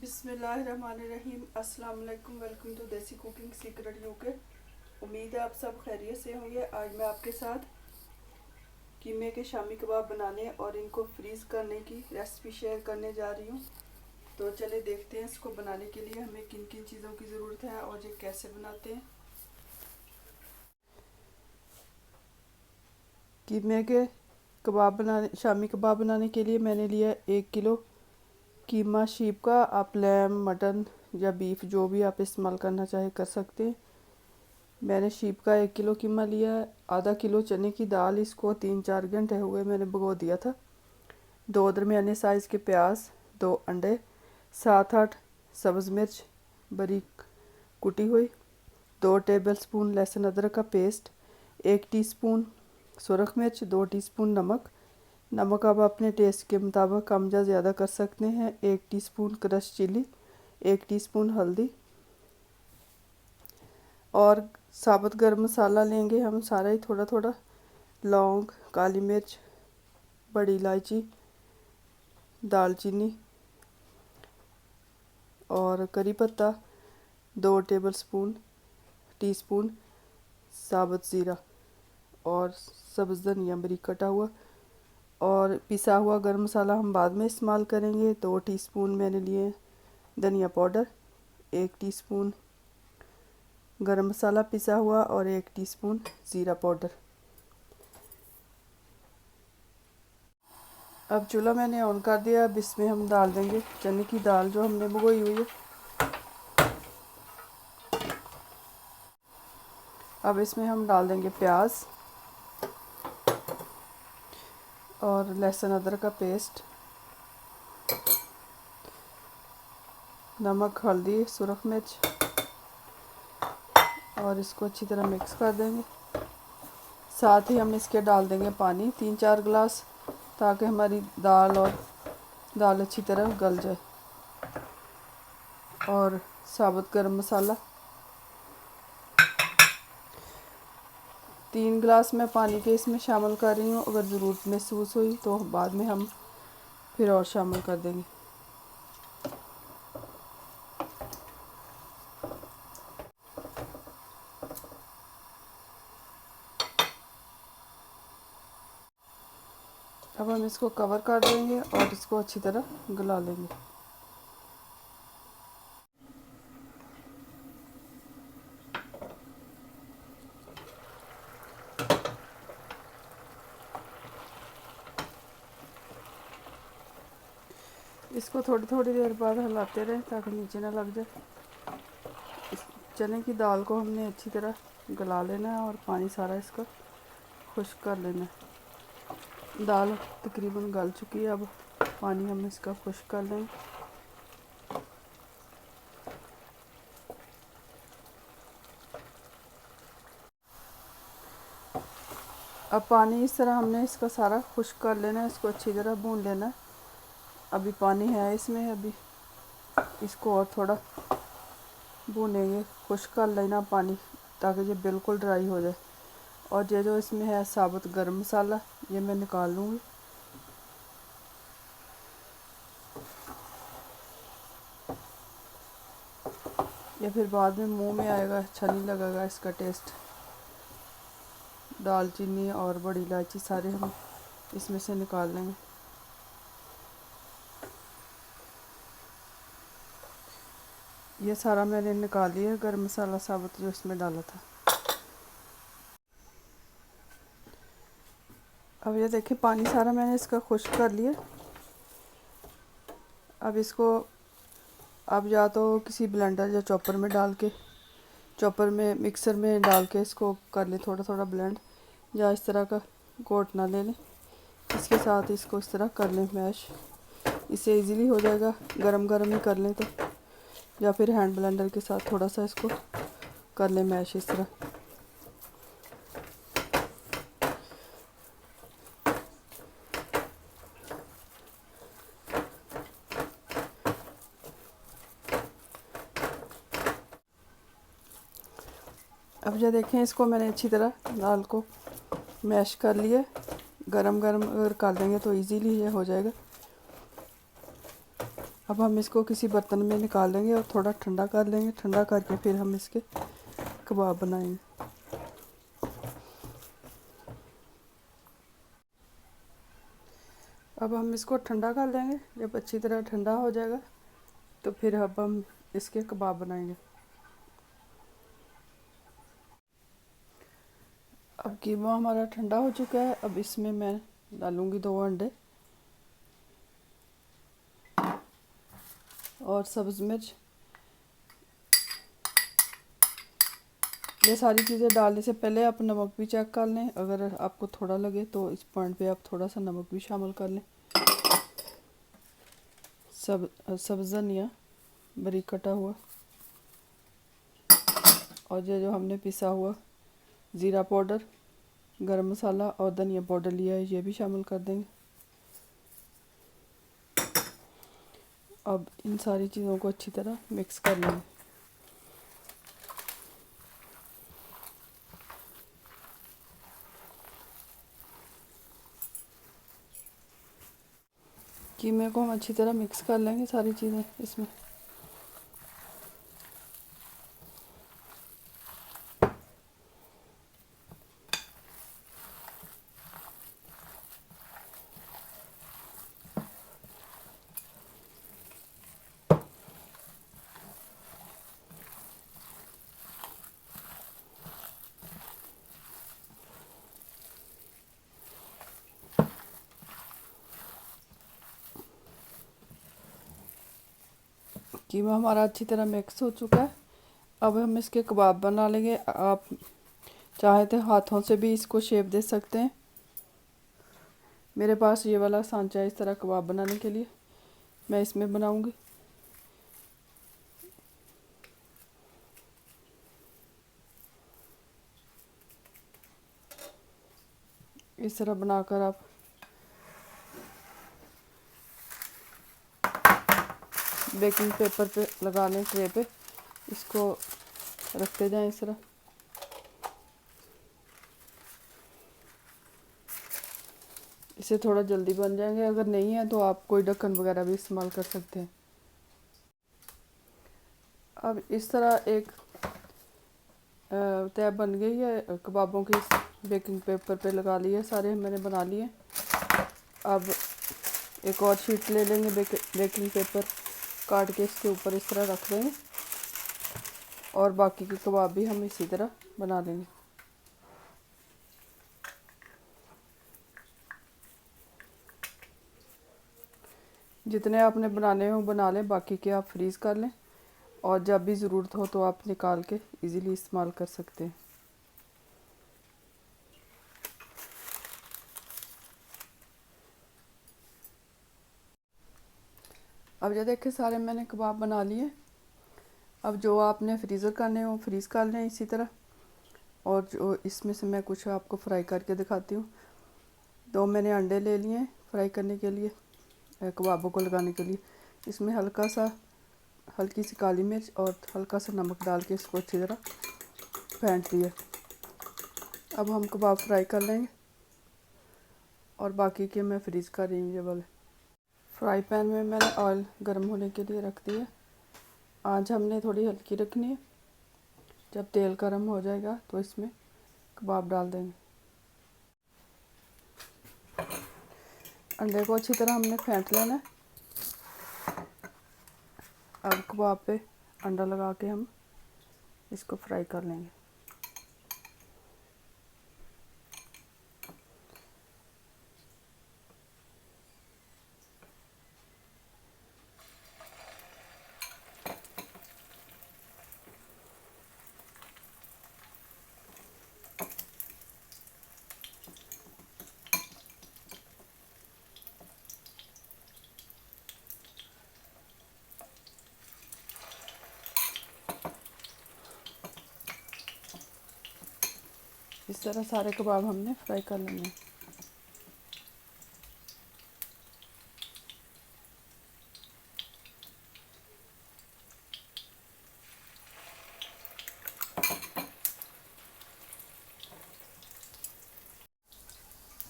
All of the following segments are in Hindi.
बिस्मिल्लाहिर्रहमानिर्रहीम। अस्सलाम वालेकुम। वेलकम टू देसी कुकिंग सीक्रेट यूके। उम्मीद है आप सब खैरियत से होंगे। आज मैं आपके साथ कीमे के शामी कबाब बनाने और इनको फ्रीज़ करने की रेसिपी शेयर करने जा रही हूँ। तो चले देखते हैं इसको बनाने के लिए हमें किन किन चीज़ों की ज़रूरत है और ये कैसे बनाते हैं। कीमे के शामी कबाब बनाने के लिए मैंने लिया 1 किलो कीमा शीप का। आप लैम, मटन या बीफ जो भी आप इस्तेमाल करना चाहे कर सकते हैं। मैंने शीप का 1 किलो कीमा लिया है। आधा किलो चने की दाल, इसको 3-4 घंटे हुए मैंने भिगो दिया था। 2 दरमियाने साइज़ के प्याज, 2 अंडे, 7-8 सब्ज़ मिर्च बारीक कुटी हुई, 2 टेबलस्पून लहसुन अदरक का पेस्ट, 1 टीस्पून सुरख मिर्च, 2 टीस्पून नमक आप अपने टेस्ट के मुताबिक कम या ज़्यादा कर सकते हैं। 1 टीस्पून क्रश चिली, 1 टीस्पून हल्दी और साबुत गरम मसाला लेंगे हम सारा ही थोड़ा थोड़ा। लौंग, काली मिर्च, बड़ी इलायची, दालचीनी और करी पत्ता, 2 टीस्पून साबुत ज़ीरा और सब्ज़ धनिया बारीक कटा हुआ और पिसा हुआ गरम मसाला हम बाद में इस्तेमाल करेंगे। 2 टीस्पून मैंने लिए धनिया पाउडर, 1 टीस्पून गरम मसाला पिसा हुआ और 1 टीस्पून ज़ीरा पाउडर। अब चूल्हा मैंने ऑन कर दिया। अब इसमें हम डाल देंगे चने की दाल जो हमने भिगोई हुई है। अब इसमें हम डाल देंगे प्याज और लहसुन अदरक का पेस्ट, नमक, हल्दी, सुरख मिर्च और इसको अच्छी तरह मिक्स कर देंगे। साथ ही हम इसके डाल देंगे पानी 3-4 गिलास, ताकि हमारी दाल अच्छी तरह गल जाए। और साबुत गरम मसाला 3 गिलास मैं पानी के इसमें शामिल कर रही हूँ। अगर ज़रूरत महसूस हुई तो बाद में हम फिर और शामिल कर देंगे। अब हम इसको कवर कर देंगे और इसको अच्छी तरह गला लेंगे। इसको थोड़ी थोड़ी देर बाद हिलाते रहें ताकि नीचे ना लग जाए। इस चने की दाल को हमने अच्छी तरह गला लेना है और पानी सारा इसका खुश्क कर लेना है। दाल तकरीबन गल चुकी है। अब पानी हम इसका खुश्क कर लेंगे। अब पानी इस तरह हमने इसका सारा खुश्क कर लेना है। इसको अच्छी तरह भून लेना है। अभी पानी है इसमें, अभी इसको और थोड़ा भूनेंगे, खुश्क कर लेना पानी ताकि ये बिल्कुल ड्राई हो जाए। और ये जो इसमें है साबुत गरम मसाला, ये मैं निकाल लूँगी। ये फिर बाद में मुंह में आएगा, अच्छा नहीं लगेगा इसका टेस्ट। दालचीनी और बड़ी इलायची सारे हम इसमें से निकाल लेंगे। ये सारा मैंने निकाल लिया गरम मसाला साबुत जो इसमें डाला था। अब ये देखिए पानी सारा मैंने इसका खुश्क कर लिया। अब इसको आप या तो किसी ब्लेंडर या मिक्सर में डाल के इसको कर लें थोड़ा थोड़ा ब्लेंड, या इस तरह का घोटना ले लें, इसके साथ इसको इस तरह कर लें मैश। इससे इजीली हो जाएगा। गरम गरम ही कर लें तो, या फिर हैंड ब्लेंडर के साथ थोड़ा सा इसको कर लें मैश इस तरह। अब जो देखें इसको मैंने अच्छी तरह दाल को मैश कर लिया। गरम गरम अगर कर देंगे तो इजीली ये हो जाएगा। अब हम इसको किसी बर्तन में निकाल लेंगे और थोड़ा ठंडा कर लेंगे। ठंडा करके फिर हम इसके कबाब बनाएंगे। अब हम इसको ठंडा कर लेंगे। जब अच्छी तरह ठंडा हो जाएगा तो फिर अब हम इसके कबाब बनाएंगे। अब कीमा हमारा ठंडा हो चुका है। अब इसमें मैं डालूंगी 2 अंडे और सब्ज़ मिर्च। ये सारी चीज़ें डालने से पहले आप नमक भी चेक कर लें। अगर आपको थोड़ा लगे तो इस पॉइंट पे आप थोड़ा सा नमक भी शामिल कर लें। सब्ज़ धनिया बारीक कटा हुआ, और ये जो हमने पिसा हुआ ज़ीरा पाउडर, गरम मसाला और धनिया पाउडर लिया है, ये भी शामिल कर देंगे। अब इन सारी चीज़ों को अच्छी तरह मिक्स कर लेंगे। कीमे को हम अच्छी तरह मिक्स कर लेंगे सारी चीज़ें इसमें। कीमा हमारा अच्छी तरह मिक्स हो चुका है। अब हम इसके कबाब बना लेंगे। आप चाहे तो हाथों से भी इसको शेप दे सकते हैं। मेरे पास ये वाला सांचा है इस तरह कबाब बनाने के लिए, मैं इसमें बनाऊंगी। इस तरह बनाकर आप बेकिंग पेपर पे लगा लें, ट्रे पे इसको रखते जाएं इस तरह। इसे थोड़ा जल्दी बन जाएंगे। अगर नहीं है तो आप कोई ढक्कन वगैरह भी इस्तेमाल कर सकते हैं। अब इस तरह एक तय बन गई है कबाबों की। बेकिंग पेपर पे लगा लिए सारे मैंने बना लिए। अब एक और शीट ले लेंगे बेकिंग पेपर, काट के इसके ऊपर इस तरह रख देंगे और बाकी के कबाब भी हम इसी तरह बना लेंगे। जितने आपने बनाने हो बना लें, बाकी के आप फ्रीज़ कर लें और जब भी ज़रूरत हो तो आप निकाल के इजीली इस्तेमाल कर सकते हैं। अब ये देखिए सारे मैंने कबाब बना लिए। अब जो आपने फ्रीज़र करने हो फ्रीज़ कर लें इसी तरह। और जो इसमें से मैं कुछ आपको फ्राई करके दिखाती हूँ। 2 मैंने अंडे ले लिए हैं फ्राई करने के लिए, कबाबों को लगाने के लिए। इसमें हल्की सी काली मिर्च और हल्का सा नमक डाल के इसको अच्छी तरह फेंट दिया। अब हम कबाब फ्राई कर लेंगे और बाकी के मैं फ्रीज़ कर रही हूँ। ये वाले फ्राई पैन में मैंने ऑयल गर्म होने के लिए रख दिया। आंच हमने थोड़ी हल्की रखनी है। जब तेल गर्म हो जाएगा तो इसमें कबाब डाल देंगे। अंडे को अच्छी तरह हमने फेंट लेना है। अब कबाब पे अंडा लगा के हम इसको फ्राई कर लेंगे। इस तरह सारे कबाब हमने फ्राई कर लेंगे।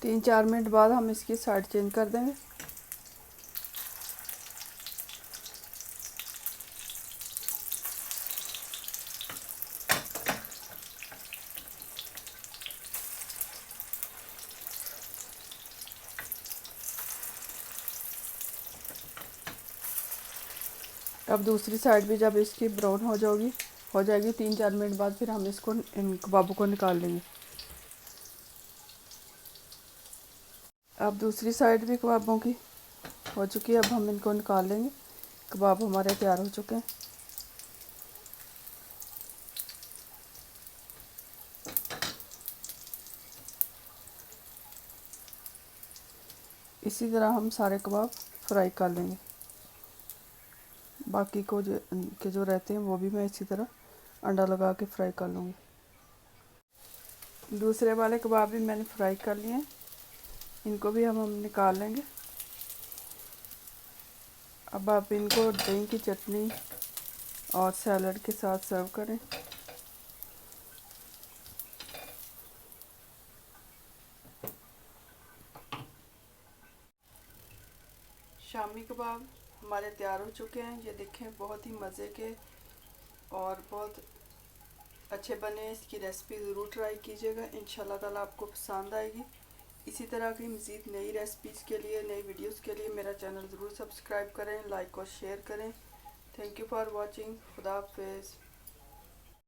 तीन चार मिनट बाद हम इसकी साइड चेंज कर देंगे। अब दूसरी साइड भी जब इसकी ब्राउन हो जाएगी 3-4 मिनट बाद फिर हम इसको इन कबाबों को निकाल लेंगे। अब दूसरी साइड भी कबाबों की हो चुकी है, अब हम इनको निकाल लेंगे। कबाब हमारे तैयार हो चुके हैं। इसी तरह हम सारे कबाब फ्राई कर लेंगे। बाकी को जो रहते हैं वो भी मैं इसी तरह अंडा लगा के फ्राई कर लूँगी। दूसरे वाले कबाब भी मैंने फ्राई कर लिए हैं, इनको भी हम निकाल लेंगे। अब आप इनको दही की चटनी और सैलड के साथ सर्व करें। शामी कबाब हमारे तैयार हो चुके हैं। ये देखें, बहुत ही मज़े के और बहुत अच्छे बने। इसकी रेसिपी ज़रूर ट्राई कीजिएगा, इंशाल्लाह ताला आपको पसंद आएगी। इसी तरह की मज़ीद नई रेसिपीज़ के लिए, नई वीडियोस के लिए मेरा चैनल ज़रूर सब्सक्राइब करें, लाइक और शेयर करें। Thank you for watching. खुदा हाफिज़।